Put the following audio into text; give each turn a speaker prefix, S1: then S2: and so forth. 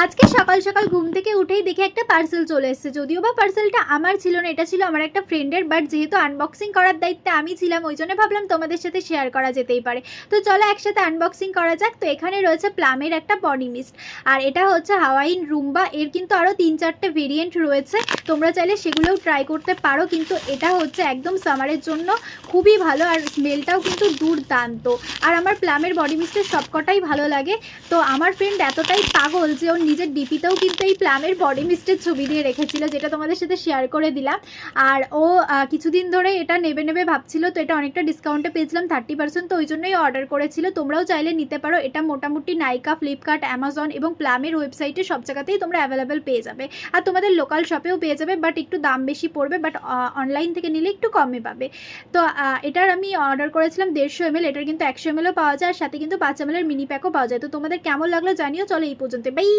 S1: আজকে সকাল সকাল ঘুম থেকে উঠেই দেখে একটা পার্সেল চলে এসেছে। যদিও বা পার্সেলটা আমার ছিল না, এটা ছিল আমার একটা ফ্রেন্ডের, বাট যেহেতু আনবক্সিং করার দায়িত্বে আমি ছিলাম, ওই জন্য ভাবলাম তোমাদের সাথে শেয়ার করা যেতেই পারে। তো চলো একসাথে আনবক্সিং করা যাক। তো এখানে রয়েছে প্লামের একটা বডি মিস্ট, আর এটা হচ্ছে হাওয়াইন রুম্বা। এর কিন্তু আরও 3-4টে ভেরিয়েন্ট রয়েছে, তোমরা চাইলে সেগুলোও ট্রাই করতে পারো। কিন্তু এটা হচ্ছে একদম সামারের জন্য খুবই ভালো, আর স্মেলটাও কিন্তু দুর্দান্ত। আর আমার প্লামের বডি মিস্টের সবকটাই ভালো লাগে। তো আমার ফ্রেন্ড এতটাই পাগল যে ওর নিজের ডিপিতেও কিন্তু এই প্লামের বডি মিস্টের ছবি দিয়ে রেখেছিল, যেটা তোমাদের সাথে শেয়ার করে দিলাম। আর ও কিছুদিন ধরে এটা নেবে ভাবছিল, তো এটা অনেকটা ডিসকাউন্টে পেয়েছিলাম 30%, তো ওই জন্যই অর্ডার করেছিল। তোমরাও চাইলে নিতে পারো। এটা মোটামুটি নাইকা, ফ্লিপকার্ট, অ্যামাজন এবং প্লামের ওয়েবসাইটে সব জায়গাতেই তোমরা অ্যাভেলেবেল পেয়ে যাবে। আর তোমাদের লোকাল শপেও পেয়ে যাবে, বাট একটু দাম বেশি পড়বে, বাট অনলাইন থেকে নিলে একটু কমে পাবে। তো এটার আমি অর্ডার করেছিলাম 150 ml, এটার কিন্তু 100 mlও পাওয়া যায়, আর সাথে কিন্তু 5 ml মিনি প্যাকও পাওয়া যায়। তো তোমাদের কেমন লাগলো জানিও। চলো এই পর্যন্ত, বাই।